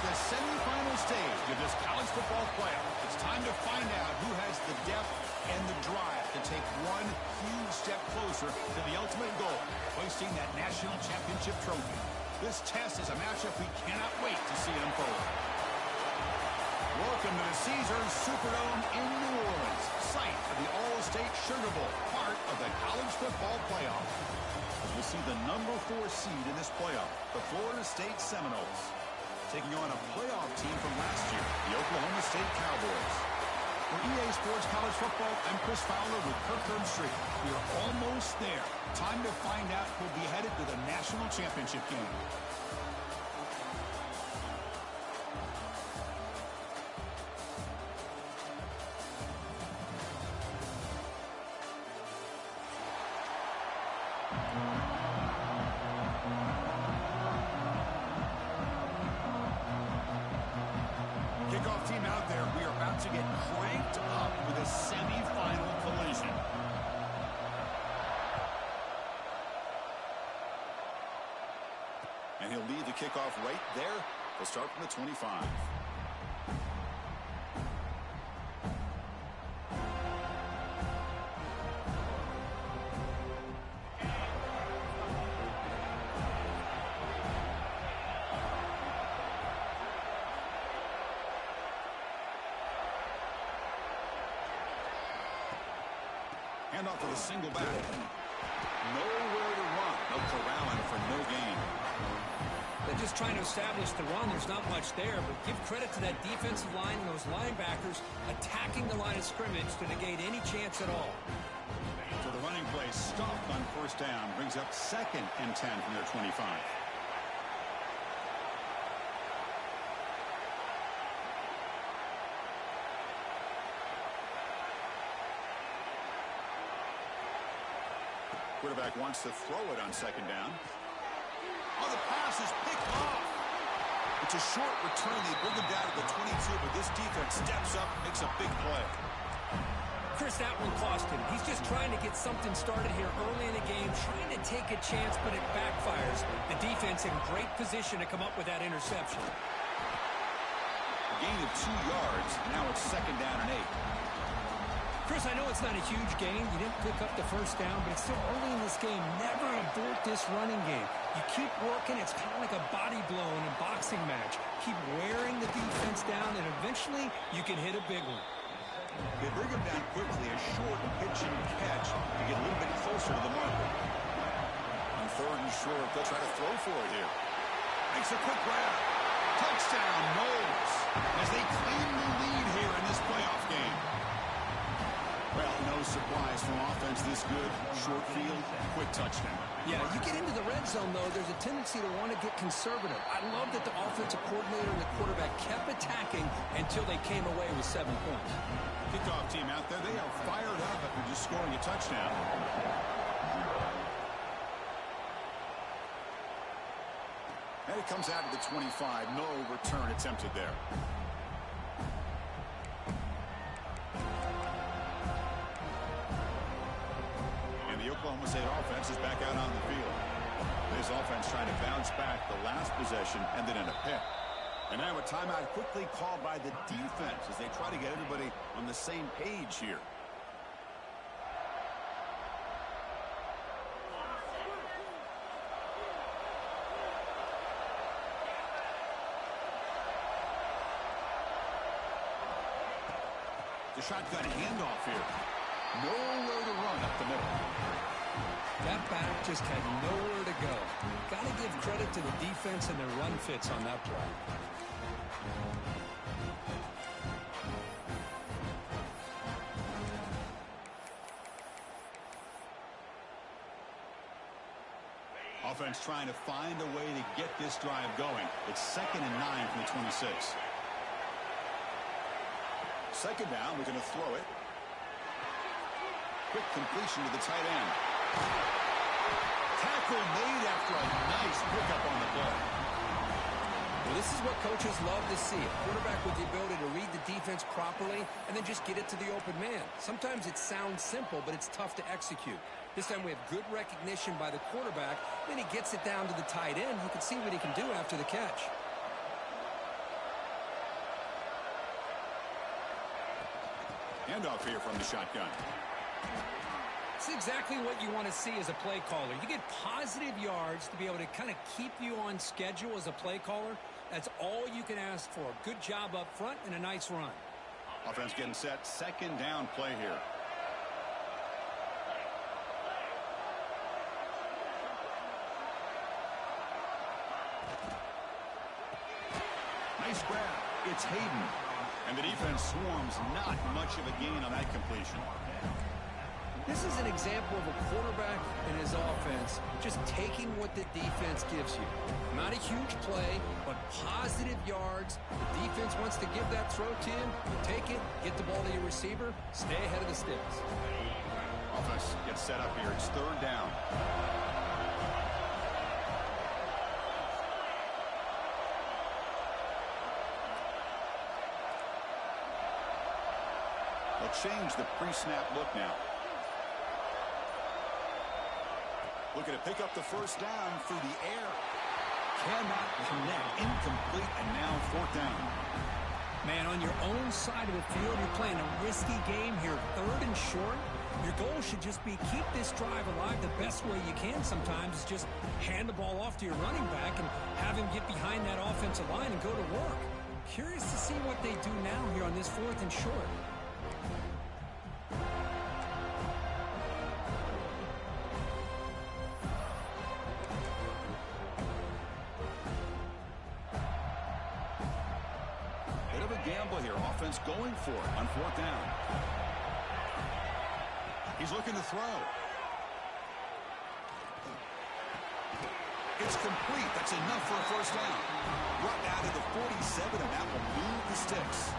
the semifinal stage of this college football playoff. It's time to find out who has the depth and the drive to take one huge step closer to the ultimate goal, hoisting that national championship trophy. This test is a matchup we cannot wait to see unfold. Welcome to the Caesars Superdome in New Orleans, site of the All-State Sugar Bowl, part of the college football playoff. We'll see the number 4 seed in this playoff, the Florida State Seminoles, taking on a playoff team from last year, the Oklahoma State Cowboys. For EA Sports College Football, I'm Chris Fowler with Kirk Herbstreit. We are almost there. Time to find out who'll be headed to the national championship game. Kickoff team out there. We are about to get cranked up with a semifinal collision. And he'll lead the kickoff right there. He'll start from the 25. Hand off to the single back. Nowhere to run. No corralling for no gain. They're just trying to establish the run. There's not much there, but give credit to that defensive line and those linebackers attacking the line of scrimmage to negate any chance at all. So the running play stopped on first down. Brings up 2nd and 10 from their 25. Quarterback wants to throw it on 2nd down. Oh, the pass is picked off. It's a short return. They bring him down to the 22, but this defense steps up, makes a big play. Chris, that one cost him. He's just trying to get something started here early in the game, trying to take a chance, but it backfires. The defense in great position to come up with that interception. A gain of 2 yards. Now it's 2nd down and 8. Chris, I know it's not a huge gain. You didn't pick up the first down, but it's still early in this game. Never abort this running game. You keep working. It's kind of like a body blow in a boxing match. Keep wearing the defense down, and eventually you can hit a big one. They bring him down quickly. A short pitch and catch to get a little bit closer to the marker. On 3rd and short, they'll try to throw for it here. Makes a quick grab. Touchdown, Noles, as they claim the lead here in this playoff game. Well, no surprise from offense this good. Short field, quick touchdown. Yeah, you get into the red zone, though, there's a tendency to want to get conservative. I love that the offensive coordinator and the quarterback kept attacking until they came away with 7 points. Kickoff team out there, they are fired up after just scoring a touchdown. And it comes out of the 25. No return attempted there. The Oklahoma State offense is back out on the field. This offense trying to bounce back the last possession and then in a pick. And now a timeout quickly called by the defense as they try to get everybody on the same page here. The shotgun handoff here. Nowhere to run up the middle. That back just had nowhere to go. Got to give credit to the defense and their run fits on that play. Offense trying to find a way to get this drive going. It's 2nd and 9 from the 26. 2nd down, we're going to throw it. Quick completion to the tight end. Tackle made after a nice pickup on the play. Well, this is what coaches love to see. A quarterback with the ability to read the defense properly and then just get it to the open man. Sometimes it sounds simple, but it's tough to execute. This time we have good recognition by the quarterback. Then he gets it down to the tight end. You can see what he can do after the catch. Handoff here from the shotgun. It's exactly what you want to see as a play caller. You get positive yards to be able to kind of keep you on schedule as a play caller. That's all you can ask for. Good job up front and a nice run. Offense getting set. Second down play here. Nice grab. It's Hayden. And the defense swarms. Not much of a gain on that completion. This is an example of a quarterback and his offense just taking what the defense gives you. Not a huge play, but positive yards. The defense wants to give that throw to you. Take it, get the ball to your receiver, stay ahead of the sticks. Offense gets set up here. It's third down. They'll change the pre-snap look now. Looking to pick up the first down through the air. Cannot connect. Incomplete, and now fourth down. Man, on your own side of the field, you're playing a risky game here. Third and short. Your goal should just be keep this drive alive the best way you can sometimes is just hand the ball off to your running back and have him get behind that offensive line and go to work. Curious to see what they do now here on this fourth and short. Gamble here. Offense going for it on fourth down. He's looking to throw. It's complete. That's enough for a first down. Brought out of the 47, and that will move the sticks.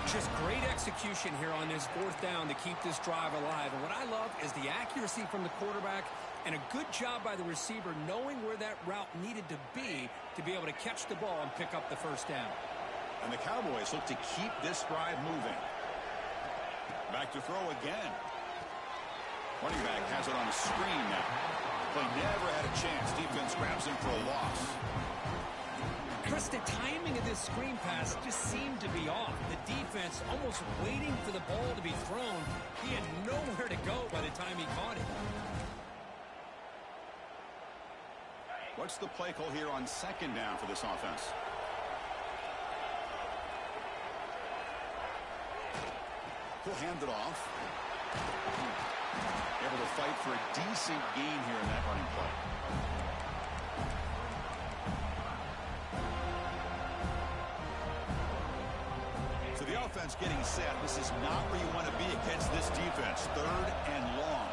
Just great execution here on this fourth down to keep this drive alive. And what I love is the accuracy from the quarterback and a good job by the receiver knowing where that route needed to be able to catch the ball and pick up the first down. And the Cowboys look to keep this drive moving. Back to throw again. Running back has it on the screen now. Play never had a chance. Defense grabs him for a loss. Chris, the timing of this screen pass just seemed to be off. The defense almost waiting for the ball to be thrown. He had nowhere to go by the time he caught it. What's the play call here on second down for this offense? He'll hand it off. Able to fight for a decent gain here in that running play. So the offense getting set. This is not where you want to be against this defense. Third and long.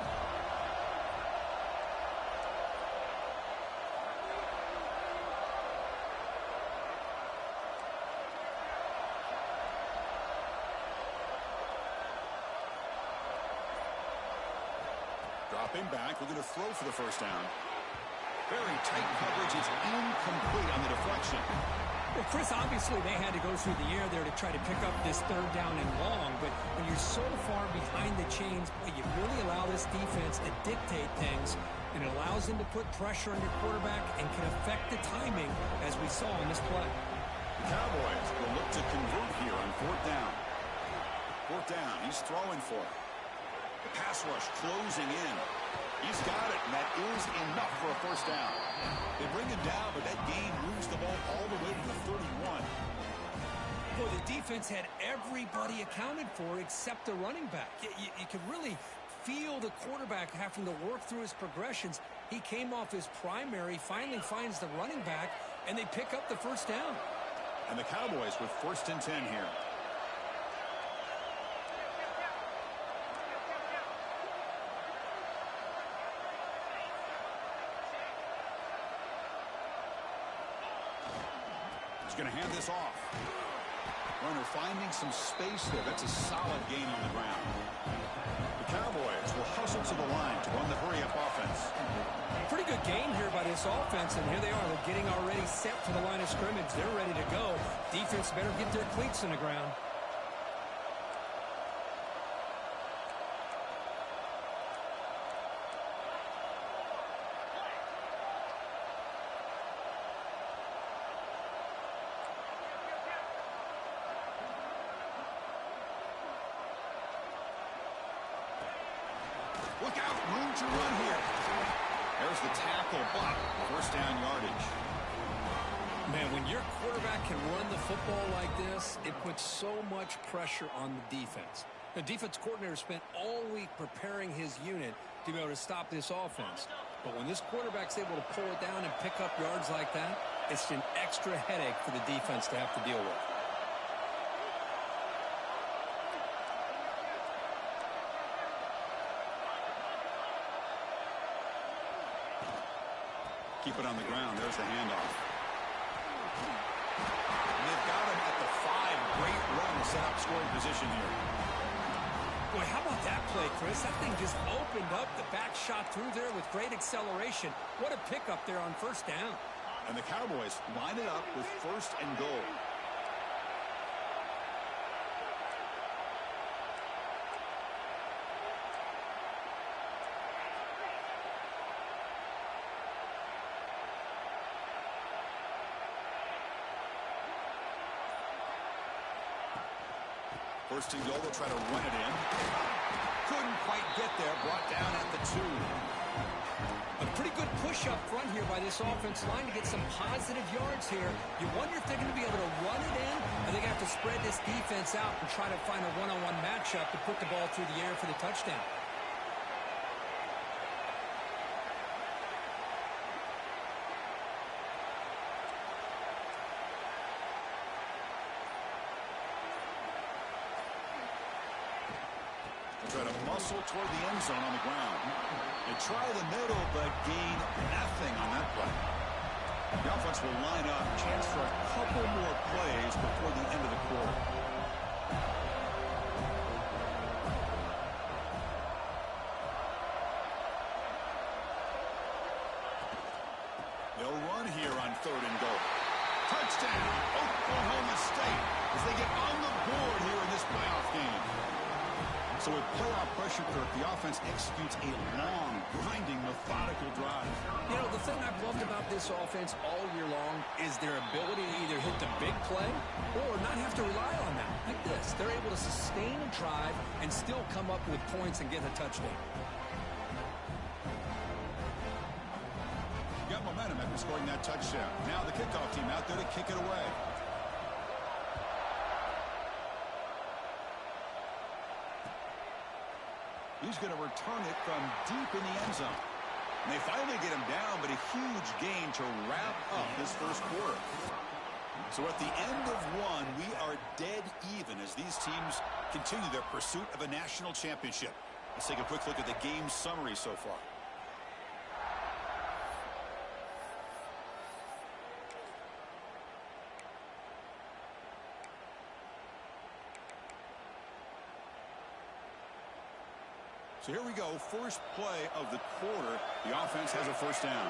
Dropping back, we're going to throw for the first down. Very tight coverage. It's incomplete on the deflection. Well, Chris, obviously they had to go through the air there to try to pick up this third down and long, but when you're so far behind the chains, you really allow this defense to dictate things, and it allows them to put pressure on your quarterback and can affect the timing, as we saw in this play. The Cowboys will look to convert here on fourth down. Fourth down, he's throwing for it. The pass rush closing in. He's got it, and that is enough for a first down. They bring him down, but that gain moves the ball all the way to the 31. Well, the defense had everybody accounted for except the running back. You could really feel the quarterback having to work through his progressions. He came off his primary, finally finds the running back, and they pick up the first down. And the Cowboys with first and 10 here. He's going to hand this off. Runner finding some space there. That's a solid gain on the ground. The Cowboys will hustle to the line to run the hurry-up offense. Pretty good game here by this offense, and here they are. They're getting already set for the line of scrimmage. They're ready to go. Defense better get their cleats in the ground. room to run here. There's the tackle, but first down yardage. Man, when your quarterback can run the football like this, it puts so much pressure on the defense. The defense coordinator spent all week preparing his unit to be able to stop this offense. But when this quarterback's able to pull it down and pick up yards like that, it's an extra headache for the defense to have to deal with. Keep it on the ground. There's the handoff. And they've got him at the 5. Great run to set up scoring position here. Boy, how about that play, Chris? That thing just opened up. The back shot through there with great acceleration. What a pickup there on first down. And the Cowboys line it up with first and goal. First and goal, they'll try to run it in. Couldn't quite get there, brought down at the 2. A pretty good push up front here by this offensive line to get some positive yards here. You wonder if they're going to be able to run it in, or they're going to have to spread this defense out and try to find a one-on-one matchup to put the ball through the air for the touchdown. Try to muscle toward the end zone on the ground. They try the middle, but gain nothing on that play. The offense will line up. Chance for a couple more plays before the end of the quarter. They'll run here on third and goal. Touchdown, Oklahoma State, as they get on the board here in this playoff game. So with playoff pressure, Kirk, the offense executes a long, grinding, methodical drive. You know, the thing I've loved about this offense all year long is their ability to either hit the big play or not have to rely on that. Like this, they're able to sustain a drive and still come up with points and get a touchdown. Got momentum after scoring that touchdown. Now the kickoff team out there to kick it away. He's going to return it from deep in the end zone. And they finally get him down, but a huge gain to wrap up this first quarter. So at the end of one, we are dead even as these teams continue their pursuit of a national championship. Let's take a quick look at the game summary so far. So here we go, first play of the quarter. The offense has a first down.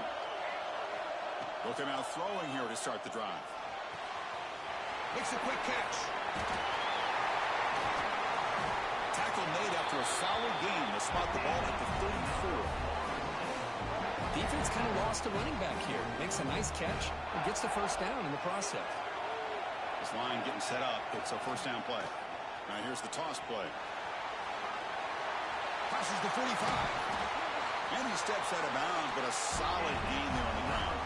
Looking out throwing here to start the drive. Makes a quick catch. Tackle made after a solid gain to spot the ball at the 34. Defense kind of lost a running back here. Makes a nice catch and gets the first down in the process. This line getting set up. It's a first down play. Now here's the toss play. Passes the 45. And he steps out of bounds, but a solid gain there on the ground.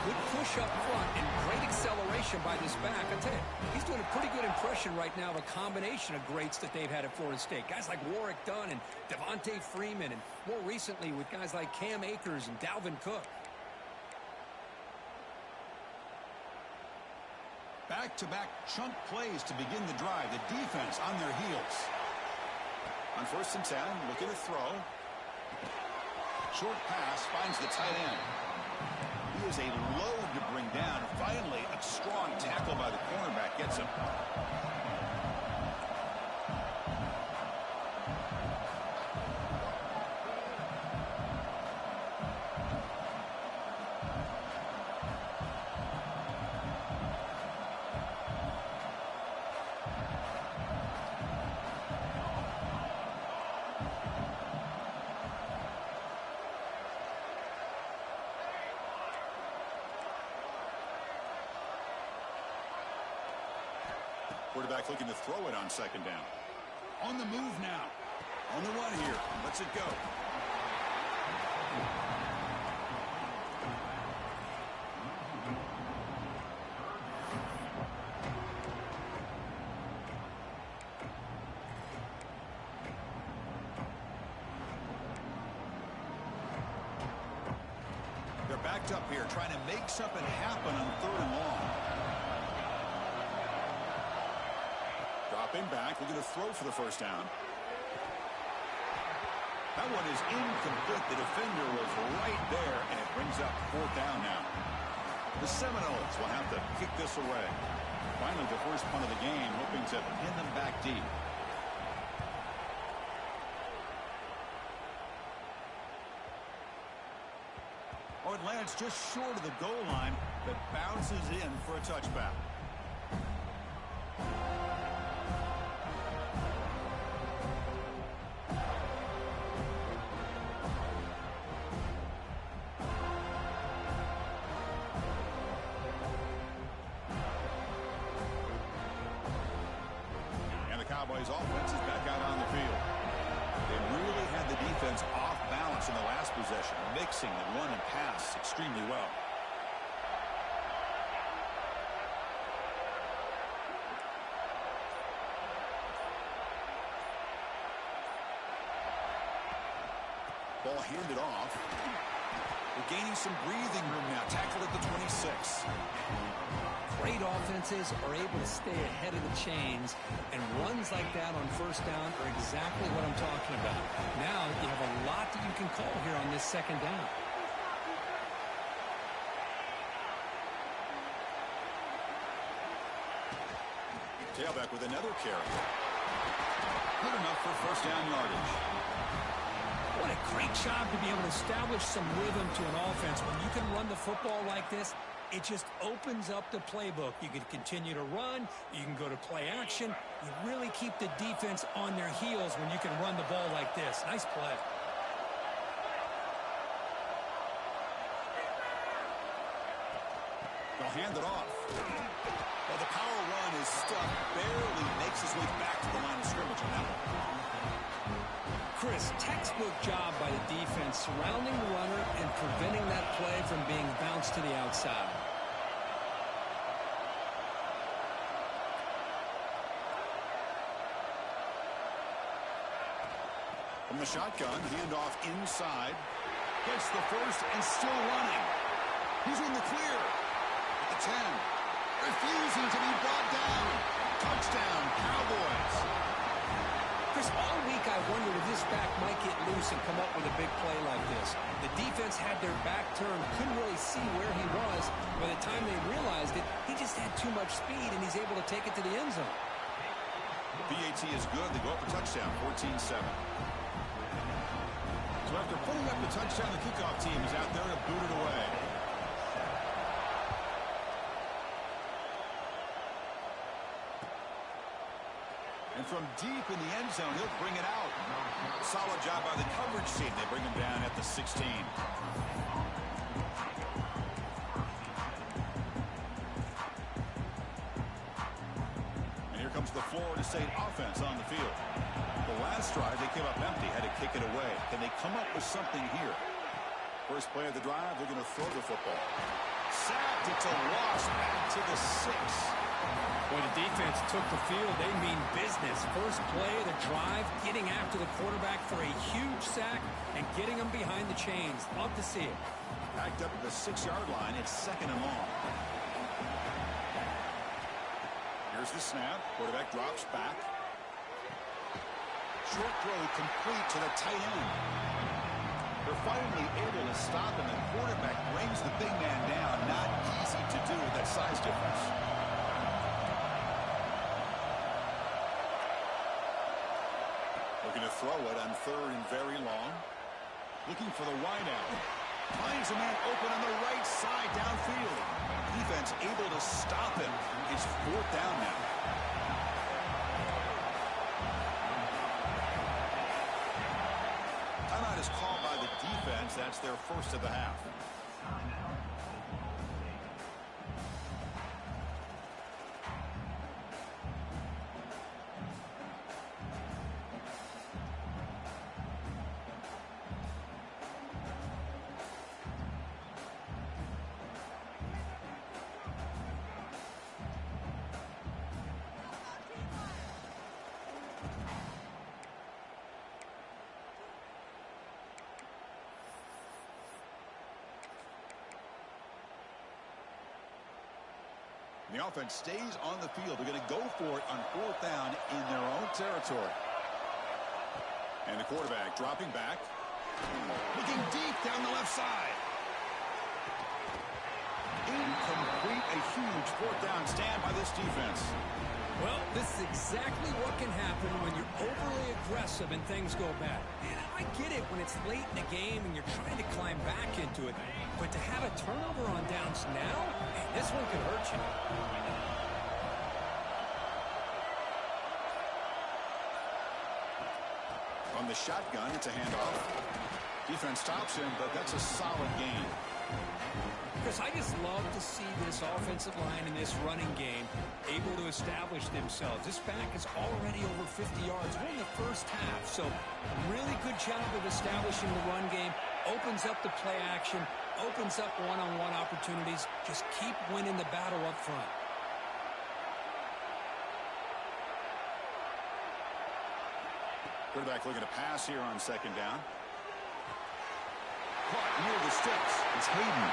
Good push up front and great acceleration by this back. I tell you, he's doing a pretty good impression right now of a combination of greats that they've had at Florida State. Guys like Warwick Dunn and Devontae Freeman, and more recently with guys like Cam Akers and Dalvin Cook. Back-to-back chunk plays to begin the drive. The defense on their heels. On first and 10, looking to throw. Short pass finds the tight end. He is a load to bring down. Finally, a strong tackle by the cornerback gets him. Quarterback looking to throw it on second down. On the move now. On the run here. Lets it go. They're backed up here trying to make something happen on 3rd and long. Dropping back, looking to throw for the first down. That one is incomplete. The defender was right there, and it brings up 4th down now. The Seminoles will have to kick this away. Finally, the first punt of the game, hoping to pin them back deep. Oh, it lands just short of the goal line, but bounces in for a touchback. Cowboys offense is back out on the field. They really had the defense off balance in the last possession, mixing the run and pass extremely well. Ball handed off. We're gaining some breathing room now. Tackled at the 26. Great offenses are able to stay ahead of the chains, and runs like that on 1st down are exactly what I'm talking about. Now you have a lot that you can call here on this 2nd down. Tailback with another carry. Good enough for 1st down yardage. What a great job to be able to establish some rhythm to an offense. When you can run the football like this, it just opens up the playbook. You can continue to run. You can go to play action. You really keep the defense on their heels when you can run the ball like this. Nice play. They'll hand it off. Well, the power run is stuck. Barely makes his way back to the line of scrimmage on that one. Chris, textbook job by the defense surrounding the runner and preventing that play from being bounced to the outside. From the shotgun, handoff inside. Gets the first and still running. He's in the clear. At the 10. Refusing to be brought down. Touchdown, Cowboys. Chris, all week I wondered if this back might get loose and come up with a big play like this. The defense had their back turned, couldn't really see where he was. By the time they realized it, he just had too much speed, and he's able to take it to the end zone. PAT is good. They go up a touchdown, 14-7. So after putting up the touchdown, the kickoff team is out there to boot it away. And from deep in the end zone, he'll bring it out. Solid job by the coverage team. They bring him down at the 16. And here comes the Florida State offense on the field. The last drive, they came up empty, had to kick it away. Can they come up with something here? First play of the drive, they're going to throw the football. Sacked, it's a loss, back to the 6. When the defense took the field, they mean business. First play of the drive, getting after the quarterback for a huge sack and getting him behind the chains. Love to see it. Backed up at the 6-yard line. It's 2nd and long. Here's the snap. Quarterback drops back. Short throw complete to the tight end. They're finally able to stop him. The quarterback brings the big man down. Not easy to do with that size difference. Looking to throw it on 3rd and very long. Looking for the wideout. Finds a man open on the right side downfield. Defense able to stop him. It's 4th down now. Timeout is called by the defense. That's their first of the half. The offense stays on the field. They're going to go for it on 4th down in their own territory. And the quarterback dropping back. Looking deep down the left side. Incomplete. A huge 4th down stand by this defense. Well, this is exactly what can happen when you're overly aggressive and things go bad. And I get it when it's late in the game and you're trying to climb back into it. But to have a turnover on downs now, man, this one could hurt you. On the shotgun, it's a handoff. Defense stops him, but that's a solid gain. Chris, I just love to see this offensive line in this running game able to establish themselves. This back is already over 50 yards. We're in the first half, so really good job of establishing the run game. Opens up the play action, opens up one-on-one opportunities. Just keep winning the battle up front. Quarterback looking to pass here on 2nd down. Caught near the sticks. It's Hayden.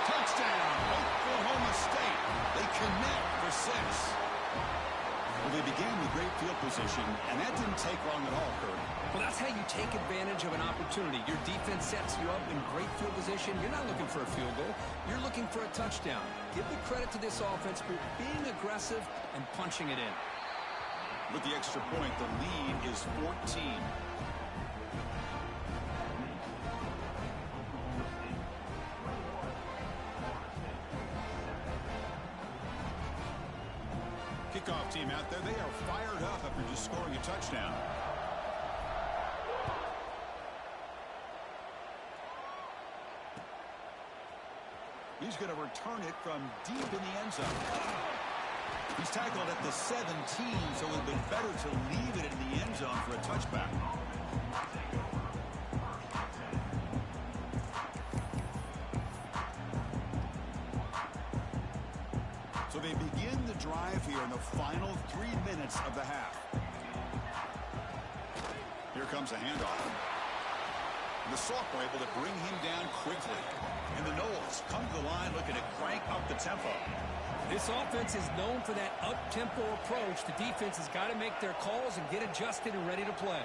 Touchdown, Oklahoma State. They connect for 6. Well, they began with great field position, and that didn't take long at all, Kurt. Well, that's how you take advantage of an opportunity. Your defense sets you up in great field position. You're not looking for a field goal. You're looking for a touchdown. Give the credit to this offense for being aggressive and punching it in. With the extra point, the lead is 14. Kickoff team out there. They are fired up after just scoring a touchdown. He's going to return it from deep in the end zone. He's tackled at the 17, so it would have been better to leave it in the end zone for a touchback. So they begin the drive here in the final 3 minutes of the half. Here comes a handoff. The sophomore able to bring him down quickly. And the Noles come to the line looking to crank up the tempo. This offense is known for that up-tempo approach. The defense has got to make their calls and get adjusted and ready to play.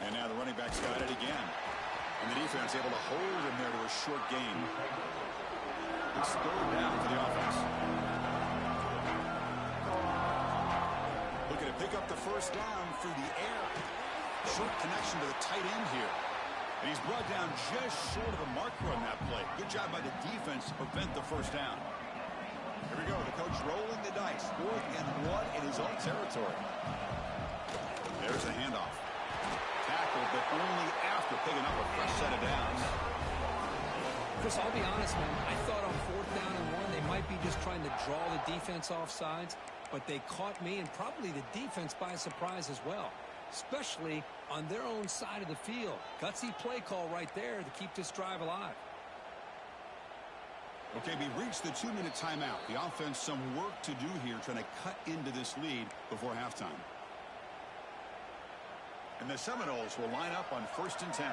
And now the running back's got it again. And the defense able to hold him there to a short gain. It's 3rd down for the offense. Looking to pick up the 1st down through the air. Short connection to the tight end here. And he's brought down just short of the marker on that play. Good job by the defense to prevent the 1st down. Here we go. The coach rolling the dice. 4th and 1 in his own territory. There's the handoff. Tackled, but only after picking up a fresh set of downs. Chris, I'll be honest, man. I thought on 4th down and 1, they might be just trying to draw the defense off sides, but they caught me and probably the defense by surprise as well, especially on their own side of the field. Gutsy play call right there to keep this drive alive. Okay, we reached the 2-minute timeout. The offense some work to do here trying to cut into this lead before halftime. And the Seminoles will line up on 1st and 10.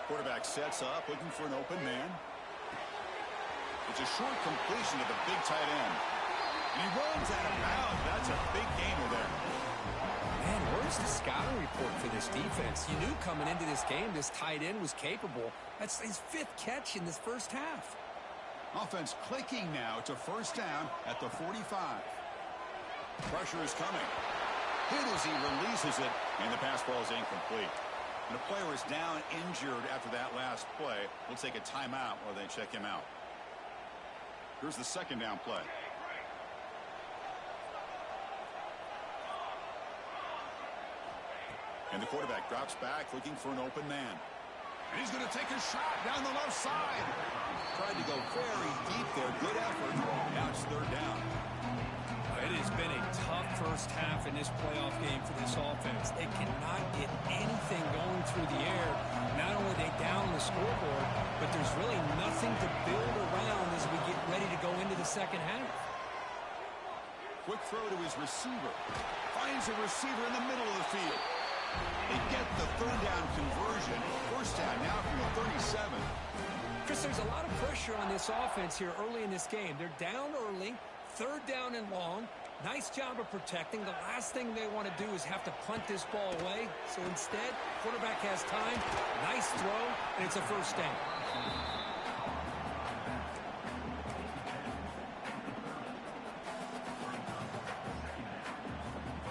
Quarterback sets up, looking for an open man. It's a short completion to the big tight end. And he runs out of bounds. That's a big gainer there. Man, where's the scouting report for this defense? You knew coming into this game this tight end was capable. That's his 5th catch in this first half. Offense clicking now to 1st down at the 45. Pressure is coming. Hit as he releases it, and the pass ball is incomplete. And the player is down injured after that last play. We'll take a timeout while they check him out. Here's the 2nd down play. And the quarterback drops back, looking for an open man. And he's going to take a shot down the left side. Tried to go very deep there. Good effort. Now it's 3rd down. It has been a tough first half in this playoff game for this offense. They cannot get anything going through the air. Not only are they down on the scoreboard, but there's really nothing to build around as we get ready to go into the second half. Quick throw to his receiver. Finds a receiver in the middle of the field. They get the 3rd down conversion. 1st down now from the 37. Chris, Chris, there's a lot of pressure on this offense here early in this game. They're down early, third down and long. Nice job of protecting. The last thing they want to do is have to punt this ball away. So instead, quarterback has time, nice throw, and it's a first down.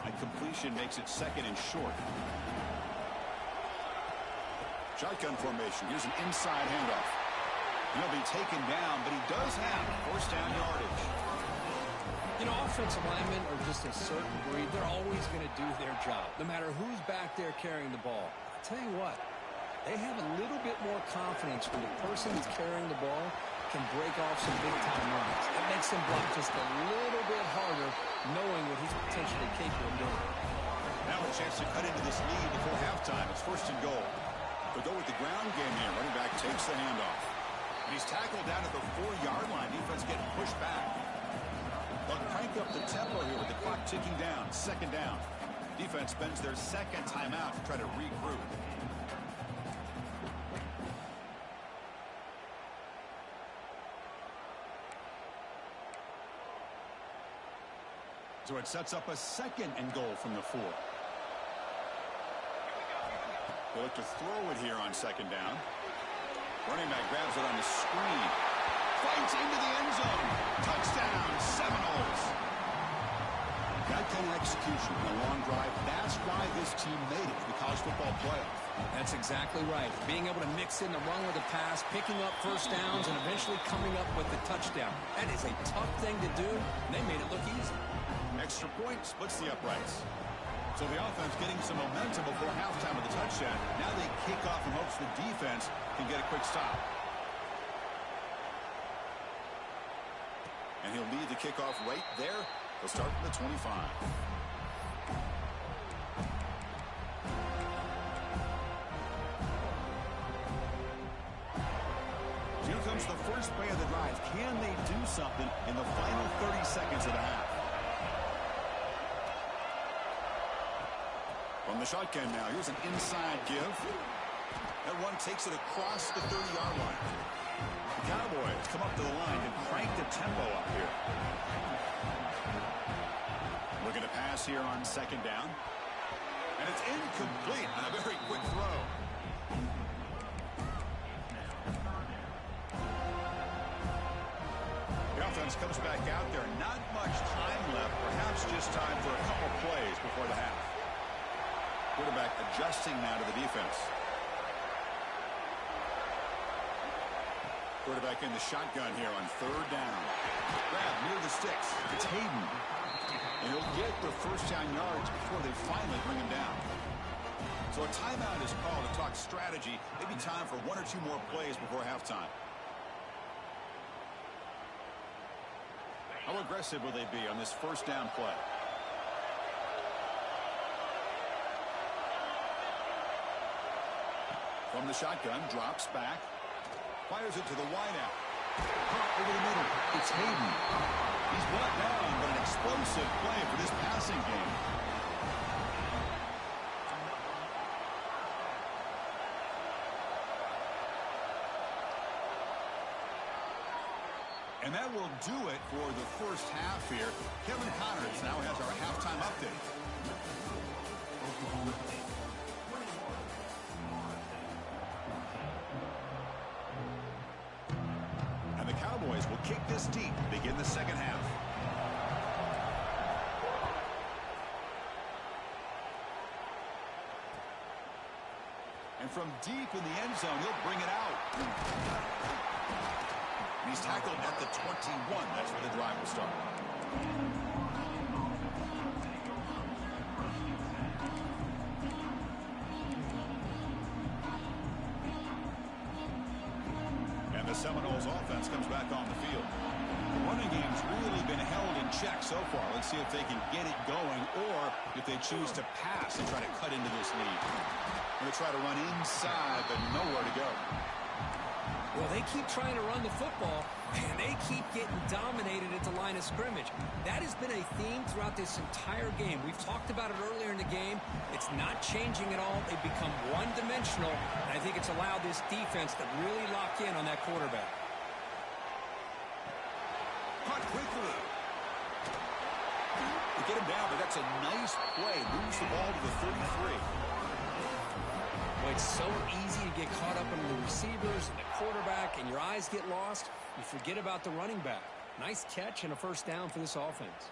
And completion makes it second and short. Shotgun formation. Here's an inside handoff. He'll be taken down, but he does have first down yardage. You know, offensive linemen are just a certain breed. They're always going to do their job, no matter who's back there carrying the ball. I'll tell you what, they have a little bit more confidence when the person who's carrying the ball can break off some big-time runs. It makes them block just a little bit harder, knowing what he's potentially capable of doing. Now a chance to cut into this lead before halftime. It's first and goal. They'll go with the ground game here. Running back takes the handoff. And he's tackled down at the 4-yard line. Defense getting pushed back. They'll crank up the tempo here with the clock ticking down. Second down. Defense spends their second timeout to try to regroup. So it sets up a second and goal from the 4. They look to throw it here on second down. Running back grabs it on the screen. Fights into the end zone. Touchdown, Seminoles. That kind of execution in a long drive, that's why this team made it to the college football playoff. That's exactly right. Being able to mix in the run with the pass, picking up first downs, and eventually coming up with the touchdown. That is a tough thing to do, and they made it look easy. Extra point splits the uprights. So the offense getting some momentum before halftime with the touchdown. Now they kick off in hopes the defense can get a quick stop. And he'll lead the kickoff right there. They'll start from the 25. Here comes the first play of the drive. Can they do something in the final 30 seconds of the half? From the shotgun now, here's an inside give. That one takes it across the 30-yard line. The Cowboys come up to the line and crank the tempo up here. Looking to pass here on second down. And it's incomplete on a very quick throw. The offense comes back out there. Not much time left. Perhaps just time for a couple plays before the half. Quarterback adjusting now to the defense. Quarterback in the shotgun here on third down. Grab near the sticks. It's Hayden. And he'll get the first down yards before they finally bring him down. So a timeout is called to talk strategy. Maybe time for one or two more plays before halftime. How aggressive will they be on this first down play? From the shotgun, drops back. Fires it to the wideout. Caught over the middle. It's Hayden. He's brought down, but an explosive play for this passing game. And that will do it for the first half here. Kevin Connors now has our halftime update. And the Cowboys will kick this deep to begin the second half. And from deep in the end zone, he'll bring it out. And he's tackled at the 21. That's where the drive will start. And the Seminoles offense comes back on the field. The running game's really been held in check so far. Let's see if they can get it going or if they choose to pass and try to cut into this lead. They're going to try to run inside, but nowhere to go. Well, they keep trying to run the football, and they keep getting dominated at the line of scrimmage. That has been a theme throughout this entire game. We've talked about it earlier in the game. It's not changing at all. They've become one-dimensional, and I think it's allowed this defense to really lock in on that quarterback. Caught quickly. They get him down, but that's a nice play. Moves the ball to the 33. Well, it's so easy to get caught up in the receivers and the quarterback, and your eyes get lost. You forget about the running back. Nice catch and a first down for this offense.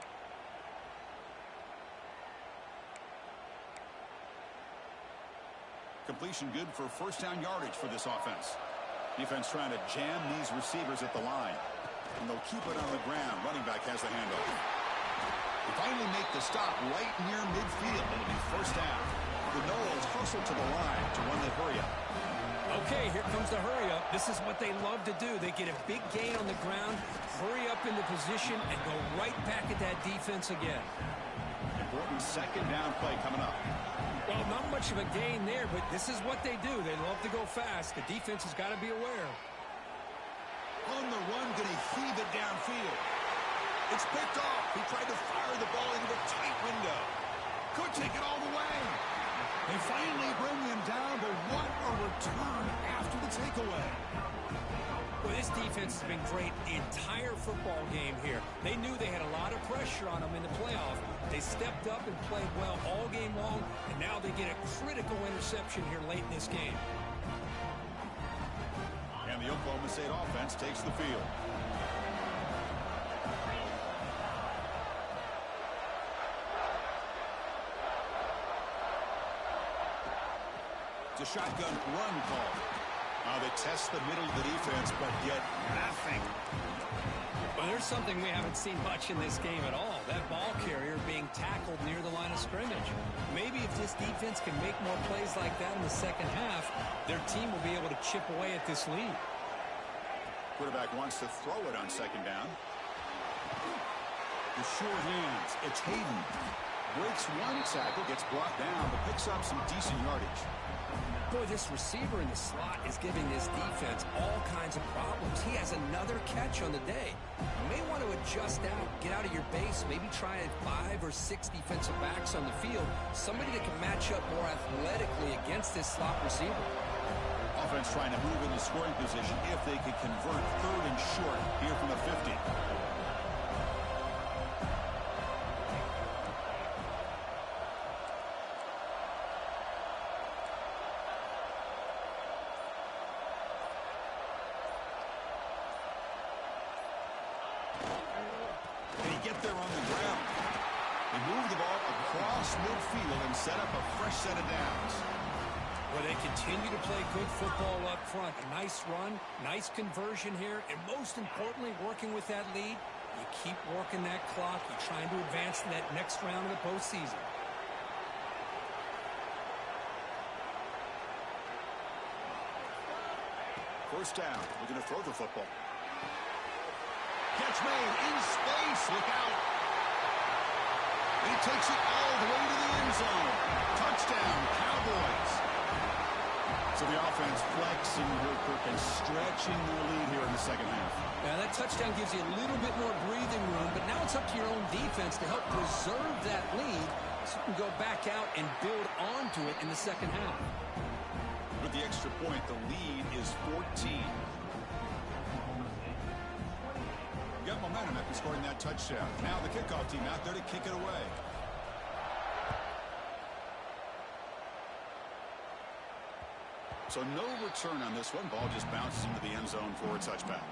Completion good for first down yardage for this offense. Defense trying to jam these receivers at the line. And they'll keep it on the ground. Running back has the handoff. They finally make the stop right near midfield. It'll be first down. The Noles hustle to the line to run the hurry up. Okay, here comes the hurry up. This is what they love to do. They get a big gain on the ground, hurry up into position, and go right back at that defense again. Important second down play coming up. Well, not much of a gain there, but this is what they do. They love to go fast. The defense has got to be aware. On the run, going to heave it downfield. It's picked off. He tried to fire the ball into a tight window. Could take it all the way. They finally bring him down, but what a return after the takeaway. Well, this defense has been great the entire football game here. They knew they had a lot of pressure on them in the playoff. They stepped up and played well all game long, and now they get a critical interception here late in this game. And the Oklahoma State offense takes the field. It's a shotgun run call. They test the middle of the defense, but get nothing. Well, there's something we haven't seen much in this game at all. That ball carrier being tackled near the line of scrimmage. Maybe if this defense can make more plays like that in the second half, their team will be able to chip away at this lead. Quarterback wants to throw it on second down. The short hands. It's Hayden. Breaks one tackle, gets brought down, but picks up some decent yardage. Boy, this receiver in the slot is giving this defense all kinds of problems. He has another catch on the day. You may want to adjust out, get out of your base, maybe try 5 or 6 defensive backs on the field, somebody that can match up more athletically against this slot receiver. Offense trying to move into scoring position if they could convert third and short here from the 50. Set up a fresh set of downs. Well, they continue to play good football up front. A nice run, nice conversion here, and most importantly, working with that lead, you keep working that clock. You're trying to advance to that next round of the postseason. First down. We're going to throw the football. Catch made in space. Look out. He takes it all the way to the end zone. Touchdown, Cowboys. So the offense flexing real quick and stretching their lead here in the second half. Now that touchdown gives you a little bit more breathing room, but now it's up to your own defense to help preserve that lead so you can go back out and build onto it in the second half. With the extra point, the lead is 14. Got momentum after scoring that touchdown. Now the kickoff team out there to kick it away. So no return on this one. Ball just bounces into the end zone for a touchback.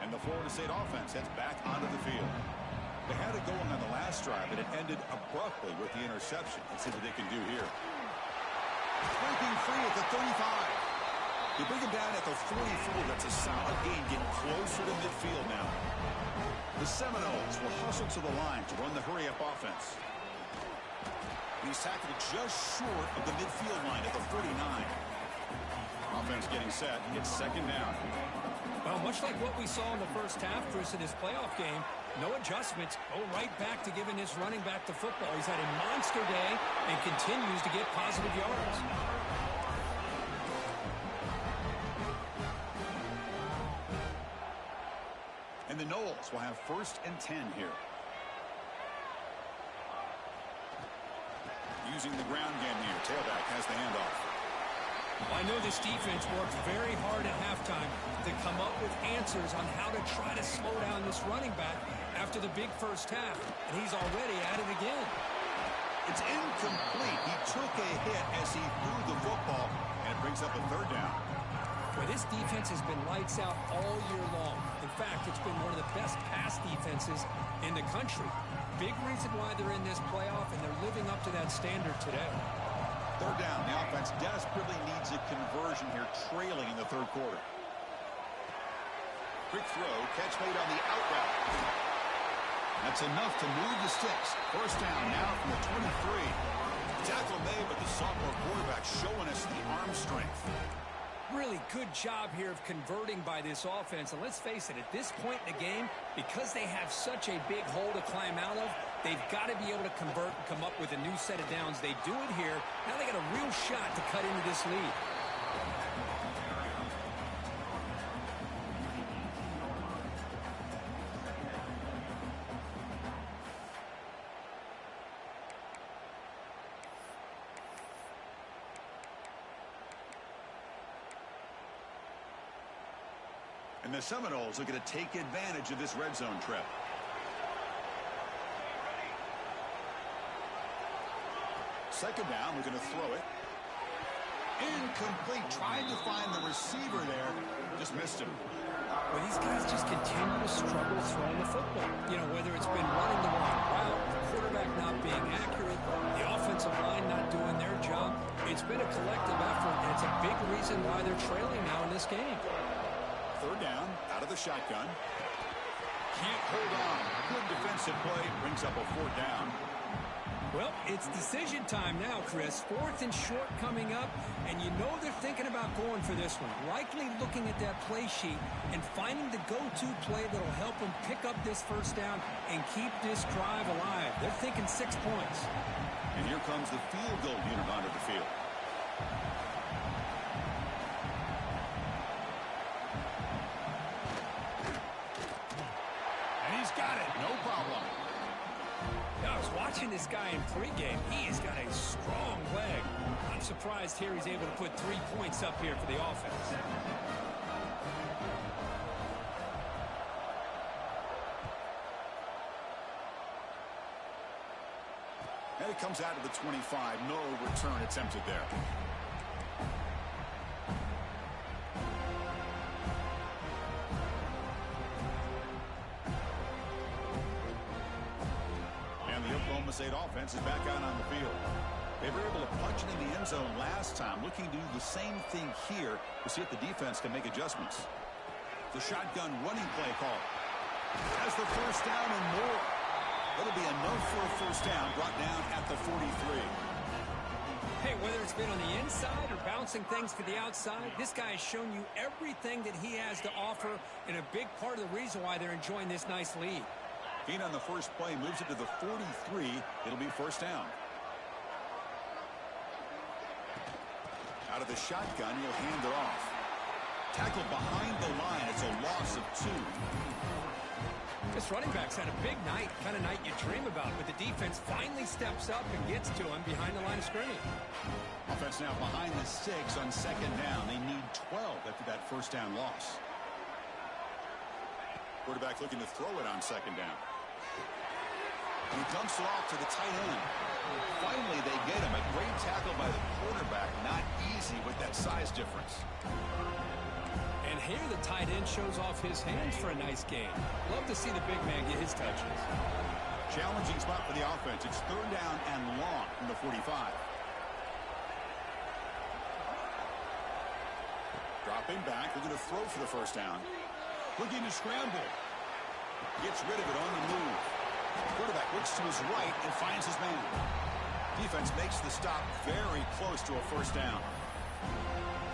And the Florida State offense heads back onto the field. They had it going on the last drive, but it ended abruptly with the interception. Let's see what they can do here. Breaking free at the 35. They bring him down at the 44. That's a solid gain, getting closer to midfield now. The Seminoles will hustle to the line to run the hurry-up offense. He's tackled just short of the midfield line at the 49. Offense getting set. It's second down. Well, much like what we saw in the first half, Chris, in this playoff game, no adjustments, go right back to giving this running back the football. He's had a monster day and continues to get positive yards. And the Knowles will have 1st and 10 here. Using the ground game here. Tailback has the handoff. Well, I know this defense worked very hard at halftime to come up with answers on how to try to slow down this running back after the big first half, and he's already at it again. It's incomplete. He took a hit as he threw the football, and it brings up a 3rd down. Well, this defense has been lights out all year long. In fact, it's been one of the best pass defenses in the country. Big reason why they're in this playoff, and they're living up to that standard today. 3rd down. The offense desperately needs a conversion here, trailing in the 3rd quarter. Quick throw, catch made on the out route. That's enough to move the sticks. 1st down now from the 23. Tackle made, but the sophomore quarterback showing us the arm strength. Really good job here of converting by this offense. And let's face it, at this point in the game, because they have such a big hole to climb out of, they've got to be able to convert and come up with a new set of downs. They do it here. Now they got a real shot to cut into this lead. And the Seminoles are going to take advantage of this red zone trip. Second down, we're going to throw it. Incomplete. Tried to find the receiver there. Just missed him. Well, these guys just continue to struggle throwing the football. You know, whether it's been running the wrong route, the quarterback not being accurate, the offensive line not doing their job. It's been a collective effort, and it's a big reason why they're trailing now in this game. 3rd down, out of the shotgun. Can't hold on. Good defensive play. Brings up a 4th down. Well, it's decision time now, Chris. 4th and short coming up, and you know they're thinking about going for this one. Likely looking at that play sheet and finding the go-to play that'll help them pick up this 1st down and keep this drive alive. They're thinking 6 points. And here comes the field goal unit onto the field. Got it. No problem. Now, I was watching this guy in pregame. He has got a strong leg. I'm surprised here he's able to put 3 points up here for the offense. And it comes out to the 25. No return attempted there. State offense is back out on the field. They were able to punch it in the end zone last time, looking to do the same thing here to see if the defense can make adjustments. The shotgun running play call. Has the 1st down and more. That'll be enough for a 1st down, brought down at the 43. Hey, whether it's been on the inside or bouncing things to the outside, this guy has shown you everything that he has to offer, and a big part of the reason why they're enjoying this nice lead. Gain on the first play, moves it to the 43. It'll be 1st down. Out of the shotgun, he'll hand it off. Tackled behind the line. It's a loss of 2. This running back's had a big night, kind of night you dream about, but the defense finally steps up and gets to him behind the line of scrimmage. Offense now behind the 6 on 2nd down. They need 12 after that 1st down loss. Quarterback looking to throw it on 2nd down. And he dumps it off to the tight end. Finally, they get him. A great tackle by the quarterback. Not easy with that size difference. And here the tight end shows off his hands for a nice gain. Love to see the big man get his touches. Challenging spot for the offense. It's 3rd down and long from the 45. Dropping back. Looking to throw for the 1st down. Looking to scramble. Gets rid of it on the move. Quarterback looks to his right and finds his man. Defense makes the stop very close to a 1st down.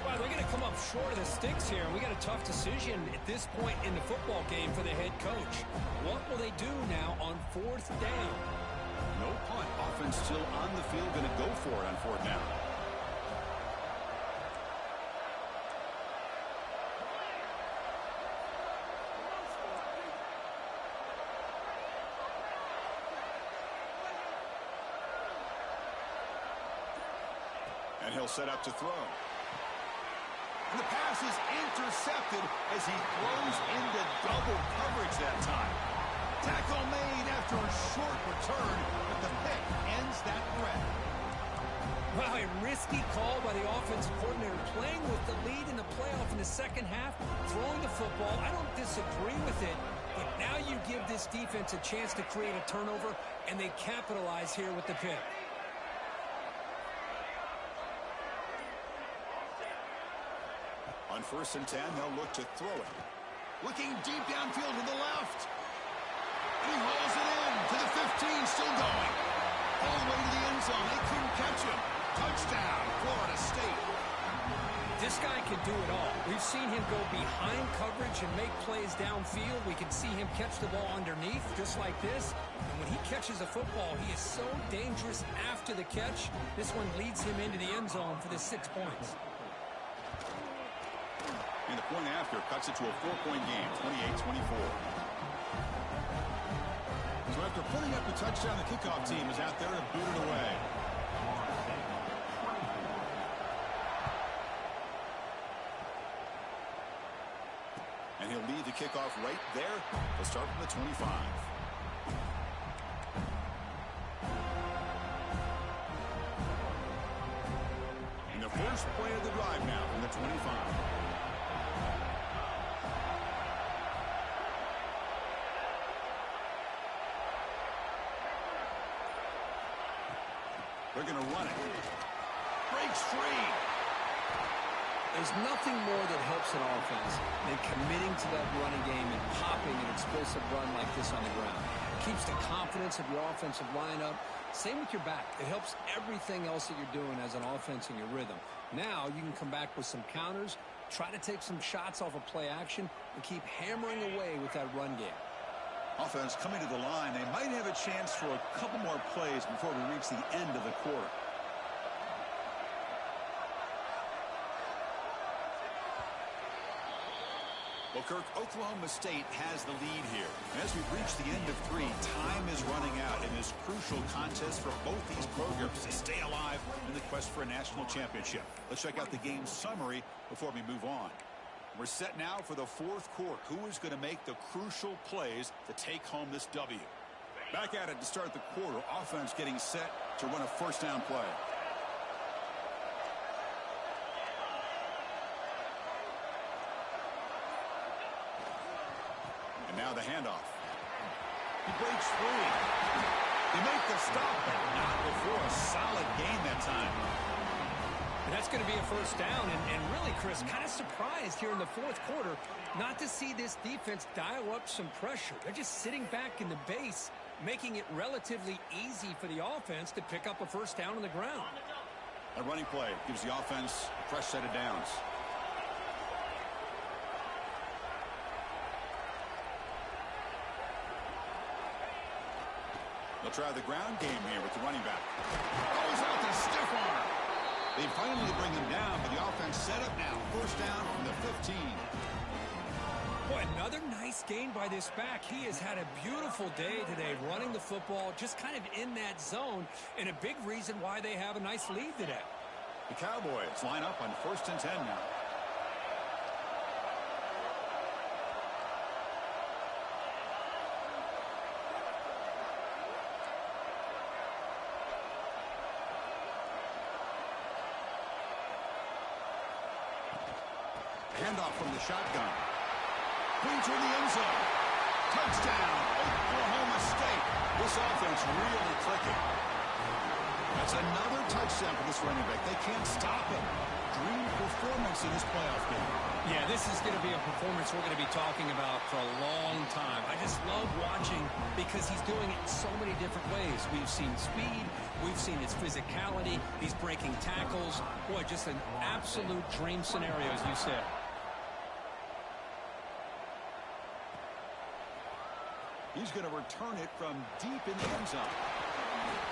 Well, Yeah, they're going to come up short of the sticks here. We got a tough decision at this point in the football game for the head coach. What will they do now on 4th down? No punt. Offense still on the field, going to go for it on 4th down. And he'll set up to throw. And the pass is intercepted as he throws into double coverage that time. Tackle made after a short return, but the pick ends that threat. Wow, a risky call by the offensive coordinator, playing with the lead in the playoff in the second half, throwing the football. I don't disagree with it, but now you give this defense a chance to create a turnover, and they capitalize here with the pick. On 1st and 10, they'll look to throw it. Looking deep downfield to the left. And he hauls it in to the 15, still going. All the way to the end zone. They couldn't catch him. Touchdown, Florida State. This guy can do it all. We've seen him go behind coverage and make plays downfield. We can see him catch the ball underneath, just like this. And when he catches a football, he is so dangerous after the catch. This one leads him into the end zone for the 6 points. And the point after cuts it to a 4-point game, 28-24. So after putting up the touchdown, the kickoff team is out there to boot it away. And he'll lead the kickoff right there. He'll start from the 25. And the first play of the drive now from the 25. They're going to run it. Breaks free. There's nothing more that helps an offense than committing to that running game and popping an explosive run like this on the ground. It keeps the confidence of your offensive lineup. Same with your back. It helps everything else that you're doing as an offense in your rhythm. Now you can come back with some counters, try to take some shots off of play action, and keep hammering away with that run game. Offense coming to the line. They might have a chance for a couple more plays before we reach the end of the quarter. Well, Kirk, Oklahoma State has the lead here. And as we reach the end of 3, time is running out in this crucial contest for both these programs to stay alive in the quest for a national championship. Let's check out the game summary before we move on. We're set now for the 4th quarter. Who is going to make the crucial plays to take home this W? Back at it to start the quarter. Offense getting set to run a 1st down play. And now the handoff. He breaks free. They make the stop, but not before a solid gain that time. And that's going to be a 1st down. And really, Chris, kind of surprised here in the 4th quarter not to see this defense dial up some pressure. They're just sitting back in the base, making it relatively easy for the offense to pick up a 1st down on the ground. A running play gives the offense a fresh set of downs. They'll try the ground game here with the running back. Goes out the stiff arm. They finally bring him down, but the offense set up now. 1st down from the 15. Boy, another nice gain by this back. He has had a beautiful day today running the football, just kind of in that zone, and a big reason why they have a nice lead today. The Cowboys line up on 1st and 10 now. Handoff from the shotgun. Clean to the end zone. Touchdown, Oklahoma State. This offense really clicking. That's another touchdown for this running back. They can't stop him. Dream performance in this playoff game. Yeah, this is going to be a performance we're going to be talking about for a long time. I just love watching because he's doing it in so many different ways. We've seen speed. We've seen his physicality. He's breaking tackles. Boy, just an absolute dream scenario, as you said. He's going to return it from deep in the end zone.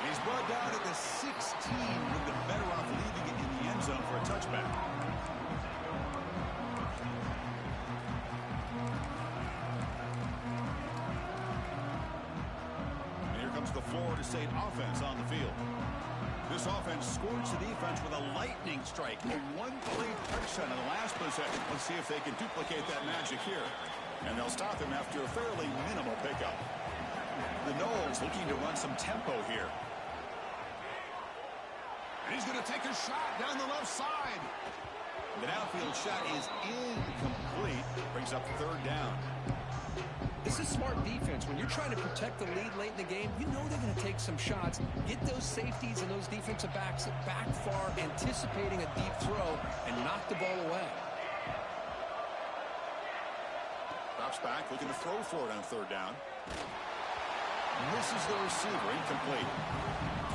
He's brought down at the 16. Would have been better off leaving it in the end zone for a touchback. And here comes the Florida State offense on the field. This offense scores the defense with a lightning strike. A one-play touchdown in the last possession. Let's see if they can duplicate that magic here. And they'll stop him after a fairly minimal pickup. The Noles looking to run some tempo here. And he's going to take a shot down the left side. The downfield shot is incomplete. Brings up third down. This is smart defense. When you're trying to protect the lead late in the game, you know they're going to take some shots. Get those safeties and those defensive backs back far, anticipating a deep throw, and knock the ball away. Drops back, looking to throw for it on third down. Misses the receiver, incomplete.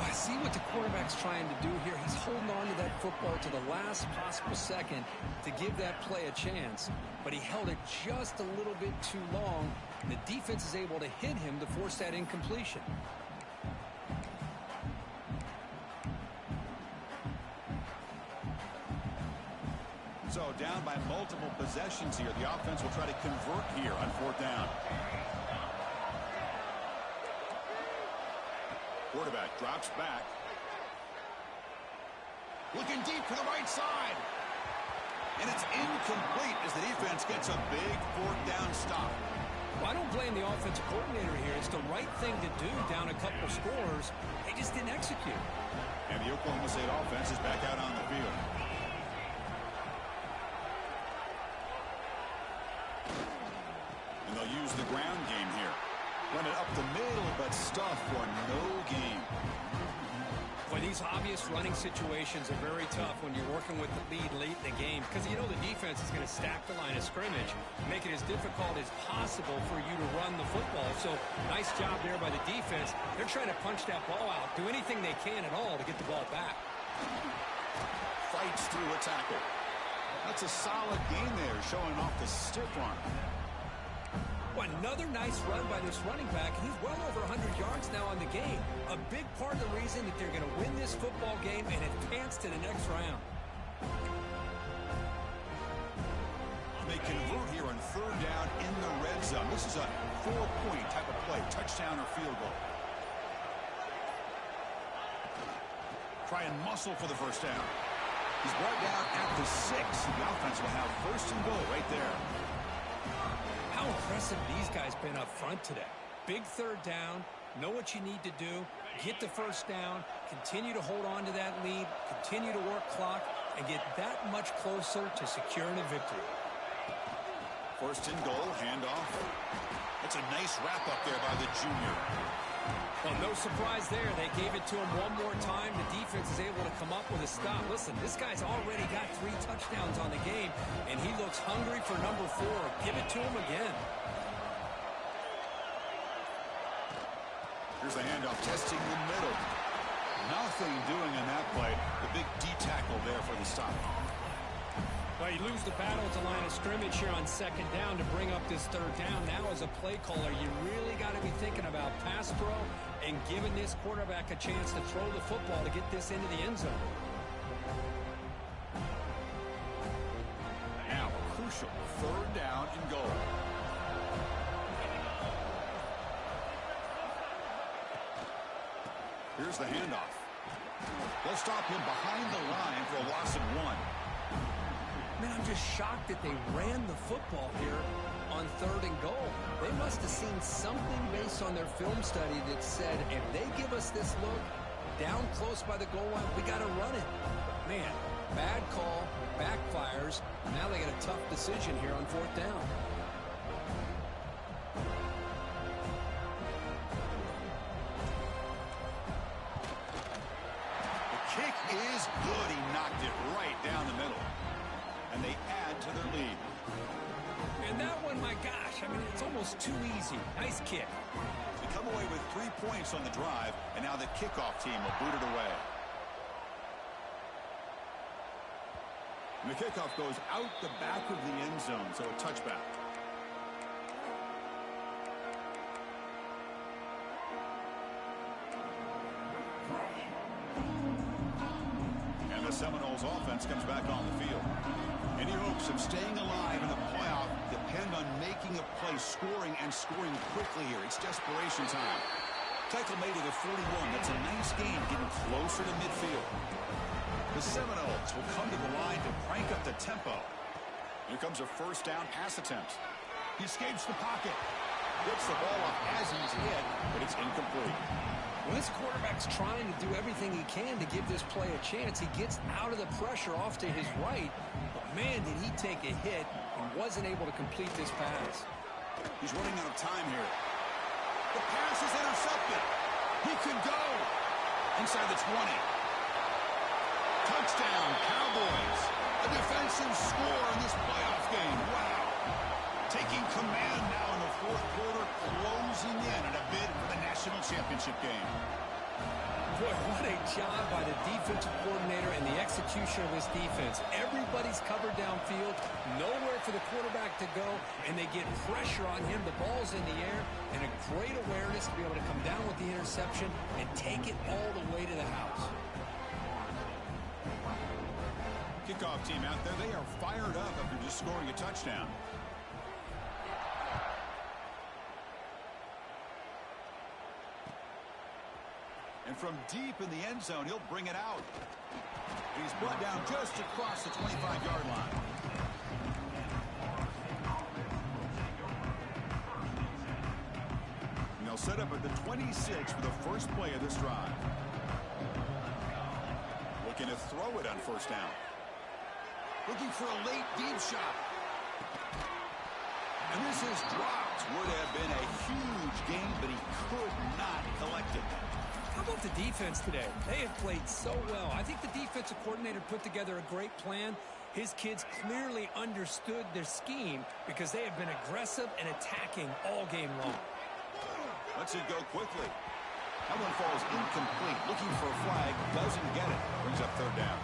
I see what the quarterback's trying to do here. He's holding on to that football to the last possible second to give that play a chance. But he held it just a little bit too long. The defense is able to hit him to force that incompletion. So down by multiple possessions here. The offense will try to convert here on fourth down. Quarterback drops back. Looking deep to the right side. And it's incomplete as the defense gets a big fourth down stop. Well, I don't blame the offensive coordinator here. It's the right thing to do down a couple scores. They just didn't execute. And the Oklahoma State offense is back out on the field. And they'll use the ground game here. Run it up the middle, but stuff for no gain. Well, these obvious running situations are very tough when you're working with the lead late in the game because you know the defense is going to stack the line of scrimmage, make it as difficult as possible for you to run the football. So nice job there by the defense. They're trying to punch that ball out, do anything they can at all to get the ball back. Fights through a tackle. That's a solid game there, showing off the stiff arm. Well, another nice run by this running back. He's well over 100 yards now on the game. A big part of the reason that they're going to win this football game and advance to the next round. They convert here on third down in the red zone. This is a 4-point type of play, touchdown or field goal. Try and muscle for the first down. He's brought down at the 6. The offense will have first and goal right there. How impressive these guys been up front today. Big third down, know what you need to do, get the first down, continue to hold on to that lead, continue to work clock, and get that much closer to securing a victory. First and goal, handoff. That's a nice wrap up there by the junior. Well, no surprise there. They gave it to him one more time. The defense is able to come up with a stop. Listen, this guy's already got 3 touchdowns on the game, and he looks hungry for number 4. Give it to him again. Here's the handoff, testing the middle. Nothing doing on that play. The big D tackle there for the stop. Well, you lose the battle at the line of scrimmage here on second down to bring up this third down. Now, as a play caller, you really got to be thinking about pass pro and giving this quarterback a chance to throw the football to get this into the end zone. Now, a crucial third down and goal. Here's the handoff. They'll stop him behind the line for a loss of 1. Man, I'm just shocked that they ran the football here on third and goal. They must have seen something based on their film study that said, if they give us this look down close by the goal line, we got to run it. But man, bad call, backfires. Now they got a tough decision here on fourth down. is good. He knocked it right down the middle. And they add to their lead. And that one, my gosh, I mean, it's almost too easy. Nice kick. They come away with 3 points on the drive, and now the kickoff team will boot it away. And the kickoff goes out the back of the end zone, so a touchback. And the Seminoles offense comes back on the field. Any hopes of staying alive in the playoff depend on making a play, scoring, and scoring quickly here. It's desperation time. Tackle made at the 41. That's a nice gain, getting closer to midfield. The Seminoles will come to the line to crank up the tempo. Here comes a first down pass attempt. He escapes the pocket. Gets the ball off as he's hit, but it's incomplete. Well, this quarterback's trying to do everything he can to give this play a chance. He gets out of the pressure off to his right. But, man, did he take a hit and wasn't able to complete this pass. He's running out of time here. The pass is intercepted. He can go. Inside the 20. Touchdown, Cowboys. A defensive score in this playoff game. Wow. Taking command now in the fourth quarter, closing in at a bid for the national championship game. Boy, what a job by the defensive coordinator and the execution of this defense. Everybody's covered downfield, nowhere for the quarterback to go, and they get pressure on him. The ball's in the air, and a great awareness to be able to come down with the interception and take it all the way to the house. Kickoff team out there, they are fired up after just scoring a touchdown. And from deep in the end zone, he'll bring it out. He's brought down just across the 25-yard line. And they'll set up at the 26 for the first play of this drive. Looking to throw it on first down. Looking for a late deep shot. And this is dropped. Would have been a huge game, but he could not collect it. How about the defense today? They have played so well. I think the defensive coordinator put together a great plan. His kids clearly understood their scheme because they have been aggressive and attacking all game long. Lets it go quickly. That one falls incomplete. Looking for a flag. Doesn't get it. Brings up third down.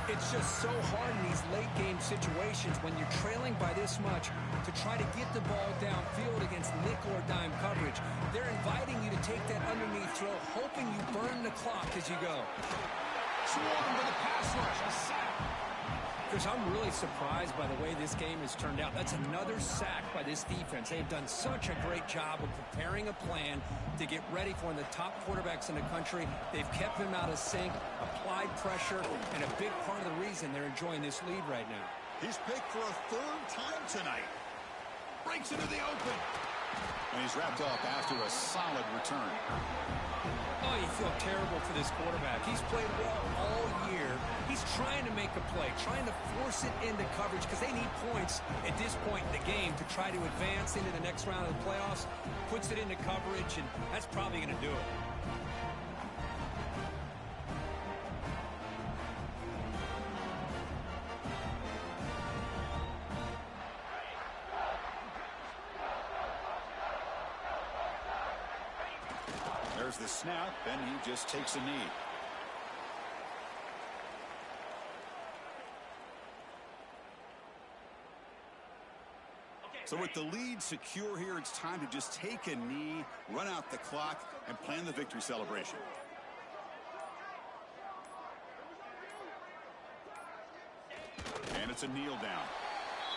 It's just so hard in these late game situations when you're trailing by this much to try to get the ball downfield against nickel or dime coverage. They're inviting you to take that underneath throw, hoping you burn the clock as you go. Swarm with a pass rush. A sack. Chris, I'm really surprised by the way this game has turned out. That's another sack by this defense. They've done such a great job of preparing a plan to get ready for one of the top quarterbacks in the country. They've kept him out of sync, applied pressure, and a big part of the reason they're enjoying this lead right now. He's picked for a third time tonight. Breaks into the open. And he's wrapped up after a solid return. Oh, you feel terrible for this quarterback. He's played well all year. He's trying to make a play, trying to force it into coverage because they need points at this point in the game to try to advance into the next round of the playoffs. Puts it into coverage, and that's probably going to do it. There's the snap, then he just takes a knee. So with the lead secure here, it's time to just take a knee, run out the clock, and plan the victory celebration. And it's a kneel down.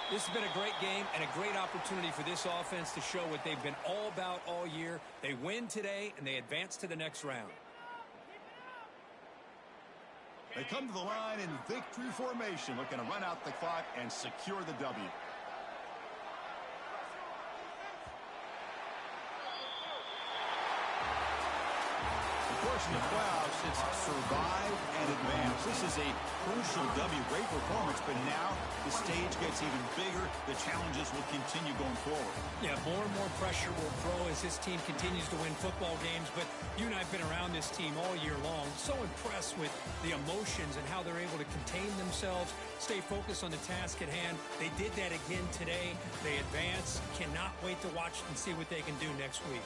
This has been a great game and a great opportunity for this offense to show what they've been all about all year. They win today, and they advance to the next round. They come to the line in victory formation, looking to run out the clock and secure the W. Of course, in the playoffs, it's survive and advance. This is a crucial W. Great performance, but now the stage gets even bigger. The challenges will continue going forward. Yeah, more and more pressure will grow as this team continues to win football games, but you and I have been around this team all year long. So impressed with the emotions and how they're able to contain themselves, stay focused on the task at hand. They did that again today. They advance. Cannot wait to watch and see what they can do next week.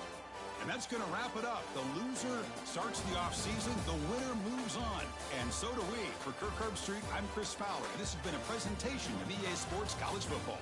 And that's going to wrap it up. The loser starts the offseason. The winner moves on. And so do we. For Kirk Herbstreit, I'm Chris Fowler. And this has been a presentation of EA Sports College Football.